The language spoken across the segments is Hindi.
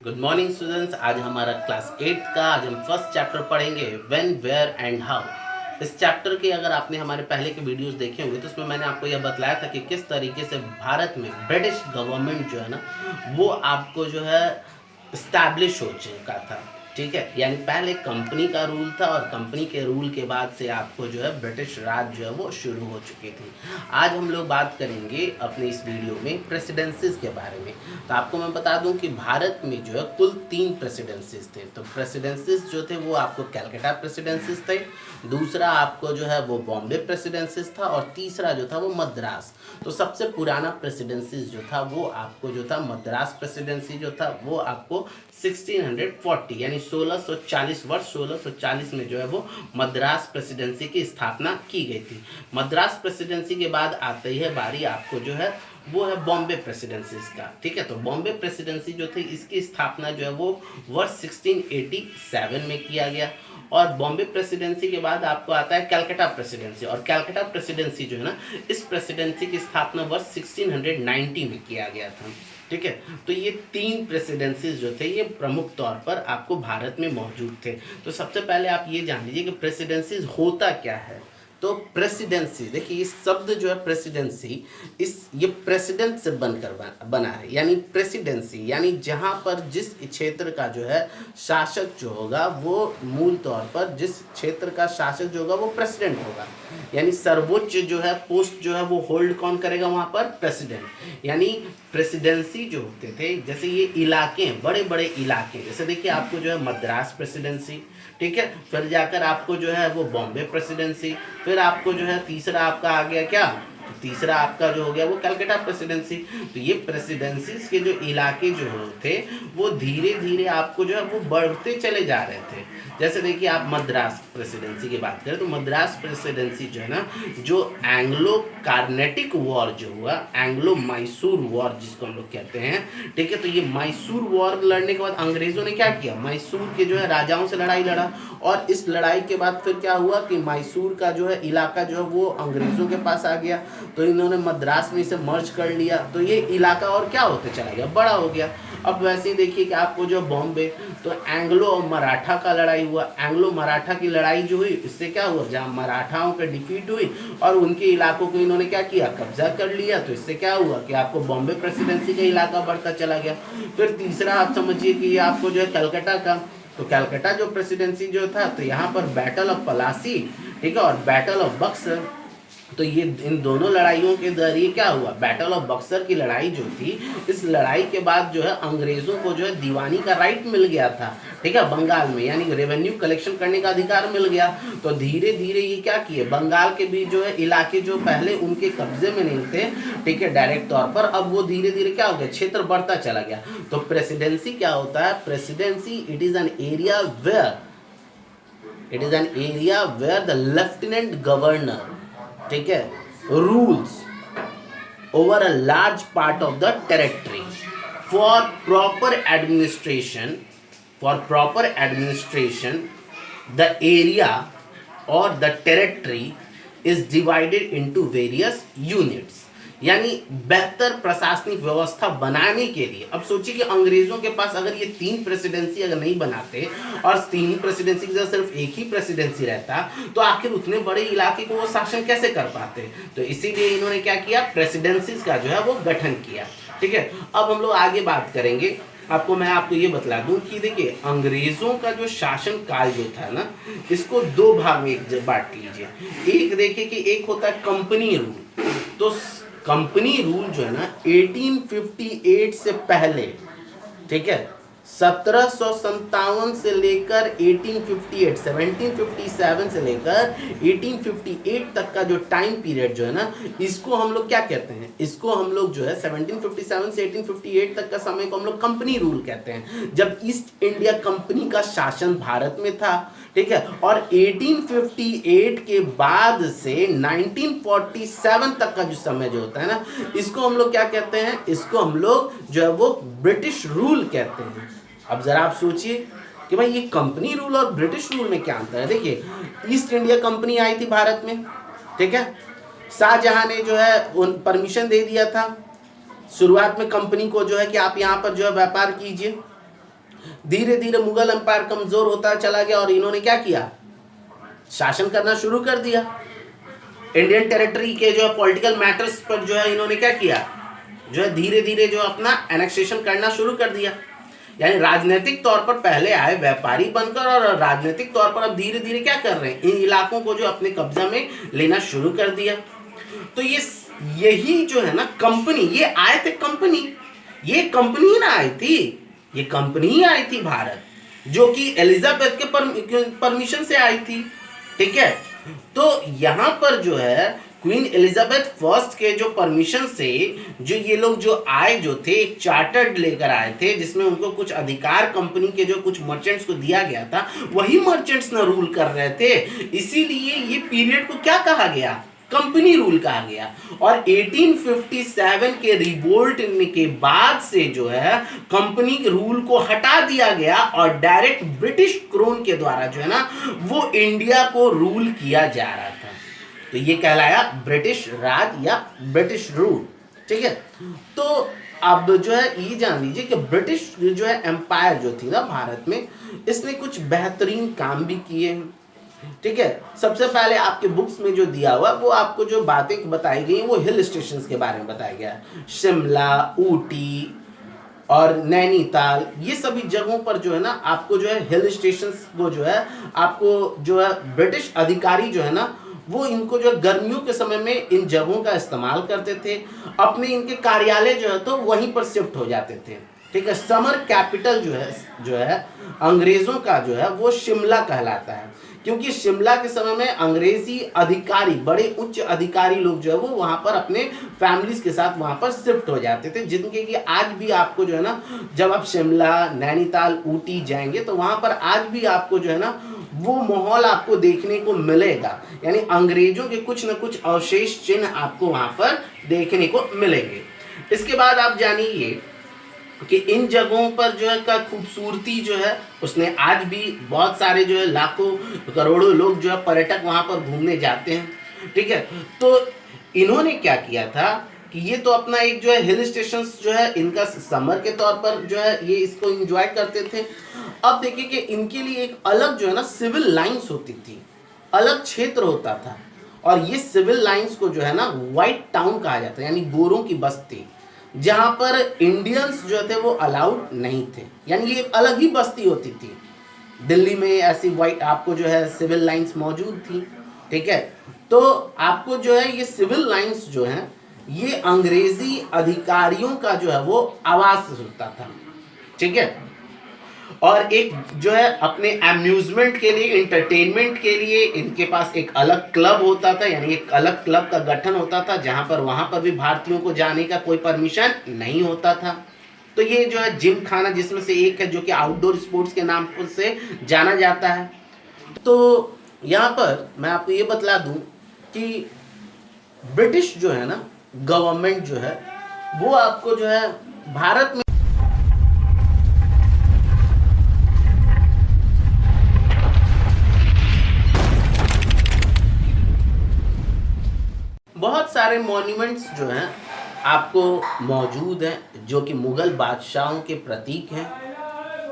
Good morning students. आज हमारा क्लास 8 का आज हम फर्स्ट चैप्टर पढ़ेंगे व्हेन वेयर एंड हाउ। इस चैप्टर के अगर आपने हमारे पहले के वीडियोस देखे होंगे तो उसमें मैंने आपको यह बतलाया था कि किस तरीके से भारत में ब्रिटिश गवर्नमेंट जो है ना वो आपको जो है इस्टेब्लिश हो चुका था। ठीक है, यानी पहले कंपनी का रूल था और कंपनी के रूल के बाद से आपको जो है ब्रिटिश राज जो है वो शुरू हो चुकी थी। आज हम लोग बात करेंगे अपने इस वीडियो में प्रेसिडेंसीज के बारे में। तो आपको मैं बता दूं कि भारत में जो है कुल 3 प्रेसिडेंसीज थे। तो प्रेसिडेंसीज जो थे वो आपको कैलकाटा प्रेसिडेंसीज थे, दूसरा आपको जो है वो बॉम्बे प्रेसिडेंसीज था और तीसरा जो था वो मद्रास। तो सबसे पुराना प्रेसिडेंसीज जो था वो आपको जो था मद्रास प्रेसिडेंसी जो था वो आपको 1640 यानी 1640 वर्ष 1640 में जो है वो मद्रास प्रेसिडेंसी की स्थापना की गई थी। मद्रास प्रेसिडेंसी के बाद आती है बारी आपको जो है वो है बॉम्बे प्रेसिडेंसीज का। ठीक है, तो बॉम्बे प्रेसिडेंसी जो थी इसकी स्थापना जो है वो वर्ष 1687 में किया गया। और बॉम्बे प्रेसिडेंसी के बाद आपको आता है कैलकाटा प्रेसिडेंसी, और कैलकाटा प्रेसिडेंसी जो है ना इस प्रेसिडेंसी की स्थापना वर्ष 1690 में किया गया था। ठीक है, तो ये 3 प्रेसिडेंसीज जो थे ये प्रमुख तौर पर आपको भारत में मौजूद थे। तो सबसे पहले आप ये जान लीजिए कि प्रेसिडेंसीज होता क्या है। तो प्रेसिडेंसी देखिए, ये शब्द जो है प्रेसिडेंसी ये प्रेसिडेंट से बनकर बना है, यानी प्रेसिडेंसी यानी जहाँ पर जिस क्षेत्र का जो है शासक जो होगा वो मूल तौर पर जिस क्षेत्र का शासक जो होगा वो प्रेसिडेंट होगा। यानी सर्वोच्च जो है पोस्ट जो है वो होल्ड कौन करेगा वहाँ पर? प्रेसिडेंट। यानी प्रेसिडेंसी जो होते थे, जैसे ये इलाके बड़े बड़े इलाके, जैसे देखिए आपको जो है मद्रास प्रेसिडेंसी, ठीक है, फिर जाकर आपको जो है वो बॉम्बे प्रेसिडेंसी, फिर आपको जो है तीसरा आपका आ गया क्या, तीसरा आपका जो हो गया वो कलकत्ता प्रेसिडेंसी। तो ये प्रेसिडेंसीज के जो इलाके जो थे वो धीरे धीरे आपको जो है वो बढ़ते चले जा रहे थे। जैसे देखिए आप मद्रास प्रेसिडेंसी की बात करें तो मद्रास प्रेसिडेंसी जो है ना, जो एंग्लो कार्नेटिक वॉर जो हुआ, एंग्लो मैसूर वॉर जिसको हम लोग कहते हैं, ठीक है, तो ये मैसूर वॉर लड़ने के बाद अंग्रेजों ने क्या किया, मैसूर के जो है राजाओं से लड़ाई लड़ा, और इस लड़ाई के बाद फिर क्या हुआ कि मैसूर का जो है इलाका जो है वो अंग्रेजों के पास आ गया, तो इन्होंने मद्रास में इसे मर्ज कर लिया, तो ये इलाका और क्या होते चला गया, बड़ा हो गया। अब वैसे ही देखिए कि आपको जो बॉम्बे, तो एंग्लो और मराठा का लड़ाई हुआ, एंग्लो मराठा की लड़ाई जो हुई इससे क्या हुआ, जहाँ मराठाओं का डिफीट हुई और उनके इलाकों को इन्होंने क्या किया, कब्जा कर लिया, तो इससे क्या हुआ कि आपको बॉम्बे प्रेसिडेंसी का इलाका बढ़ता चला गया। फिर तीसरा आप समझिए कि ये आपको जो है कलकत्ता का, तो कलकत्ता जो प्रेसिडेंसी जो था, तो यहाँ पर बैटल ऑफ पलासी, ठीक है, और बैटल ऑफ बक्सर, तो ये इन दोनों लड़ाइयों के जरिए क्या हुआ, बैटल ऑफ बक्सर की लड़ाई जो थी, इस लड़ाई के बाद जो है अंग्रेजों को जो है दीवानी का राइट मिल गया था, ठीक है, बंगाल में, यानी रेवेन्यू कलेक्शन करने का अधिकार मिल गया। तो धीरे धीरे ये क्या किए, बंगाल के भी जो है इलाके जो पहले उनके कब्जे में नहीं थे, ठीक है, डायरेक्ट तौर पर, अब वो धीरे धीरे क्या हो गया, क्षेत्र बढ़ता चला गया। तो प्रेसिडेंसी क्या होता है, presidency it is an area where the lieutenant governor, ठीक है, rules over a large part of the territory for proper administration the area और the territory is divided into various units. यानी बेहतर प्रशासनिक व्यवस्था बनाने के लिए, अब सोचिए कि अंग्रेजों के पास अगर ये 3 प्रेसिडेंसी अगर नहीं बनाते और 3 प्रेसिडेंसी की जगह सिर्फ एक ही प्रेसिडेंसी रहता तो आखिर उतने बड़े इलाके को वो शासन कैसे कर पाते। तो इसीलिए इन्होंने क्या किया, प्रेसिडेंसीज का जो है वो गठन किया। ठीक है, अब हम लोग आगे बात करेंगे। मैं आपको ये बतला दूं कि देखिए अंग्रेजों का जो शासन काल जो था ना, इसको 2 भाग में बांट लीजिए। एक देखिए कि एक होता है कंपनी रूल, तो कंपनी रूल जो है ना 1858 से पहले, ठीक है, 1757 से लेकर 1757 से लेकर 1858 तक का जो टाइम पीरियड जो है ना, इसको हम लोग क्या कहते हैं, इसको हम लोग जो है 1757 से 1858 तक का समय को हम लोग कंपनी रूल कहते हैं, जब ईस्ट इंडिया कंपनी का शासन भारत में था, ठीक है। और 1858 के बाद से 1947 तक का जो समय जो होता है ना, इसको हम लोग क्या कहते हैं, इसको हम लोग जो है वो ब्रिटिश रूल कहते हैं। अब जरा आप सोचिए कि भाई ये कंपनी रूल और ब्रिटिश रूल में क्या अंतर है। देखिए ईस्ट इंडिया कंपनी आई थी भारत में, ठीक है, शाहजहां ने जो है परमिशन दे दिया था शुरुआत में कंपनी को जो है कि आप यहाँ पर जो है व्यापार कीजिए, धीरे धीरे मुगल एम्पायर कमजोर होता चला गया और इन्होंने क्या किया, शासन करना शुरू कर दिया। इंडियन टेरिटरी के जो पॉलिटिकल मैटर्स पर जो है इन्होंने क्या किया, जो है धीरे धीरे जो अपना एनेक्सेशन करना शुरू कर दिया। यानी राजनीतिक तौर पर पहले आए व्यापारी बनकर और राजनीतिक तौर पर अब धीरे धीरे क्या कर रहे हैं, इन इलाकों को जो अपने कब्जा में लेना शुरू कर दिया। तो यही जो है ना कंपनी, ये आए थे कंपनी, ये कंपनी ही ना आई थी, ये कंपनी ही आई थी भारत, जो कि एलिजाबेथ के परमिशन से आई थी। ठीक है, तो यहाँ पर जो है क्वीन एलिजाबेथ फर्स्ट के जो परमिशन से जो ये लोग जो आए जो थे, एक चार्टर्ड लेकर आए थे जिसमें उनको कुछ अधिकार कंपनी के जो कुछ मर्चेंट्स को दिया गया था, वही मर्चेंट्स ना रूल कर रहे थे। इसीलिए ये पीरियड को क्या कहा गया, कंपनी रूल कहा गया। और 1857 के रिवोल्ट के बाद से जो है कंपनी के रूल को हटा दिया गया और डायरेक्ट ब्रिटिश क्रोन के द्वारा जो है ना वो इंडिया को रूल किया जा रहा था। तो ये कहलाया ब्रिटिश राज या ब्रिटिश रूल। ठीक है, तो अब जो है ये जान लीजिए कि ब्रिटिश जो है एम्पायर जो थी ना भारत में, इसने कुछ बेहतरीन काम भी किए हैं। ठीक है, सबसे पहले आपके बुक्स में जो दिया हुआ वो आपको जो बातें बताई गई वो हिल स्टेशंस के बारे में बताया गया है। शिमला, ऊटी और नैनीताल, ये सभी जगहों पर जो है ना आपको जो है हिल स्टेशंस को जो है आपको जो है ब्रिटिश अधिकारी जो है ना वो इनको जो गर्मियों के समय में इन जगहों का इस्तेमाल करते थे, अपने इनके कार्यालय जो है तो वहीं पर शिफ्ट हो जाते थे। ठीक है, समर कैपिटल जो है अंग्रेजों का जो है वो शिमला कहलाता है, क्योंकि शिमला के समय में अंग्रेजी अधिकारी, बड़े उच्च अधिकारी लोग जो है वो वहाँ पर अपने फैमिलीज के साथ वहाँ पर शिफ्ट हो जाते थे, जिनके कि आज भी आपको जो है ना जब आप शिमला, नैनीताल, ऊटी जाएंगे तो वहाँ पर आज भी आपको जो है ना वो माहौल आपको देखने को मिलेगा। यानी अंग्रेजों के कुछ न कुछ अवशेष चिन्ह आपको वहाँ पर देखने को मिलेंगे। इसके बाद आप जानिए कि इन जगहों पर जो है का खूबसूरती जो है उसने आज भी बहुत सारे जो है लाखों करोड़ों लोग जो है पर्यटक वहाँ पर घूमने जाते हैं। ठीक है, तो इन्होंने क्या किया था कि ये तो अपना एक जो है हिल स्टेशंस जो है इनका समर के तौर पर जो है ये इसको एंजॉय करते थे। अब देखिए कि इनके लिए एक अलग जो है ना सिविल लाइंस होती थी, अलग क्षेत्र होता था, और ये सिविल लाइंस को जो है ना व्हाइट टाउन कहा जाता है, यानी गोरों की बस्ती, जहाँ पर इंडियंस जो थे वो अलाउड नहीं थे। यानी ये एक अलग ही बस्ती होती थी। दिल्ली में ऐसी व्हाइट आपको जो है सिविल लाइंस मौजूद थी। ठीक है, तो आपको जो है ये सिविल लाइंस जो है ये अंग्रेजी अधिकारियों का जो है वो आवास होता था। ठीक है, और एक जो है अपने अम्यूजमेंट के लिए, इंटरटेनमेंट के लिए इनके पास एक अलग क्लब होता था, यानी एक अलग क्लब का गठन होता था जहां पर वहां पर भी भारतीयों को जाने का कोई परमिशन नहीं होता था। तो ये जो है जिम खाना जिसमें से एक है जो कि आउटडोर स्पोर्ट्स के नाम से जाना जाता है। तो यहाँ पर मैं आपको ये बतला दूं कि ब्रिटिश जो है ना गवर्नमेंट जो है वो आपको जो है भारत में बहुत सारे मॉन्यूमेंट्स जो हैं आपको मौजूद हैं जो कि मुगल बादशाहों के प्रतीक हैं,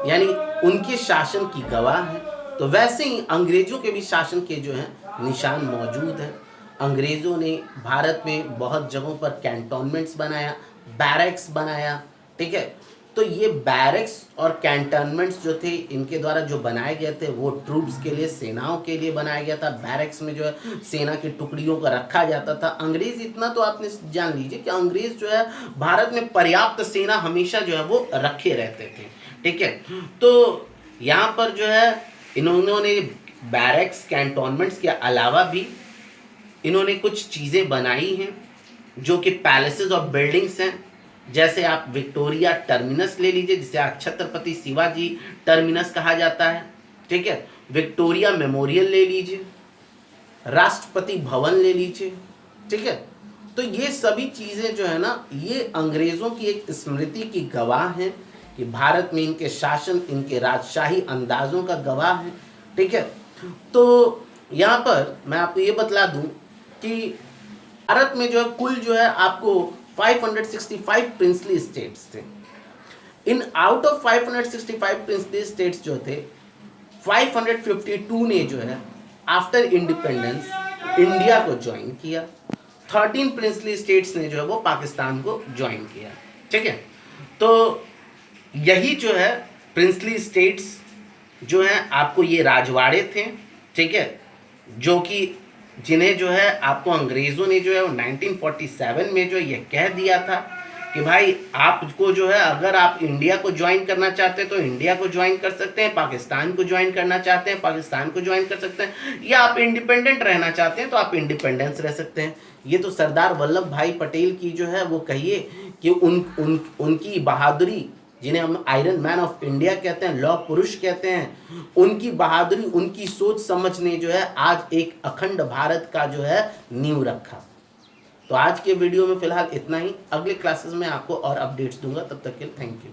यानी उनके शासन की गवाह हैं। तो वैसे ही अंग्रेज़ों के भी शासन के जो हैं निशान मौजूद हैं। अंग्रेज़ों ने भारत में बहुत जगहों पर कैंटोनमेंट्स बनाया, बैरक्स बनाया। ठीक है, तो ये बैरक्स और कैंटोनमेंट्स जो थे इनके द्वारा जो बनाए गए थे वो ट्रूप्स के लिए, सेनाओं के लिए बनाया गया था। बैरक्स में जो है सेना की टुकड़ियों को रखा जाता था। अंग्रेज़ इतना तो आपने जान लीजिए कि अंग्रेज़ जो है भारत में पर्याप्त सेना हमेशा जो है वो रखे रहते थे। ठीक है, तो यहाँ पर जो है इन्होंने बैरक्स, कैंटोनमेंट्स के अलावा भी इन्होंने कुछ चीज़ें बनाई हैं जो कि पैलेसेस और बिल्डिंग्स हैं। जैसे आप विक्टोरिया टर्मिनस ले लीजिए, जिसे छत्रपति शिवाजी टर्मिनस कहा जाता है। ठीक है, विक्टोरिया मेमोरियल ले लीजिए, राष्ट्रपति भवन ले लीजिए। ठीक है, तो ये सभी चीज़ें जो है ना ये अंग्रेज़ों की एक स्मृति की गवाह हैं कि भारत में इनके शासन, इनके राजशाही अंदाज़ों का गवाह है। ठीक है, तो यहाँ पर मैं आपको ये बतला दूँ कि भारत में जो है कुल जो है आपको 565 प्रिंसली स्टेट्स थे। In out of 565 princely states जो थे, 552 ने जो है आफ्टर इंडिपेंडेंस इंडिया को ज्वाइन किया, 13 प्रिंसली स्टेट्स ने जो है वो पाकिस्तान को ज्वाइन किया। ठीक है, तो यही जो है प्रिंसली स्टेट्स जो है आपको ये राजवाड़े थे, ठीक है, जो कि जिन्हें जो है आपको अंग्रेज़ों ने जो है 1947 में जो ये कह दिया था कि भाई आपको जो है अगर आप इंडिया को ज्वाइन करना चाहते हैं तो इंडिया को ज्वाइन कर सकते हैं, पाकिस्तान को ज्वाइन करना चाहते हैं पाकिस्तान को ज्वाइन कर सकते हैं, या आप इंडिपेंडेंट रहना चाहते हैं तो आप इंडिपेंडेंस रह सकते हैं। ये तो सरदार वल्लभ भाई पटेल की जो है वो कहिए कि उनकी बहादुरी, जिन्हें हम आयरन मैन ऑफ इंडिया कहते हैं, लौह पुरुष कहते हैं, उनकी बहादुरी, उनकी सोच समझ ने जो है आज एक अखंड भारत का जो है नींव रखा। तो आज के वीडियो में फिलहाल इतना ही, अगले क्लासेस में आपको और अपडेट्स दूंगा, तब तक के लिए थैंक यू।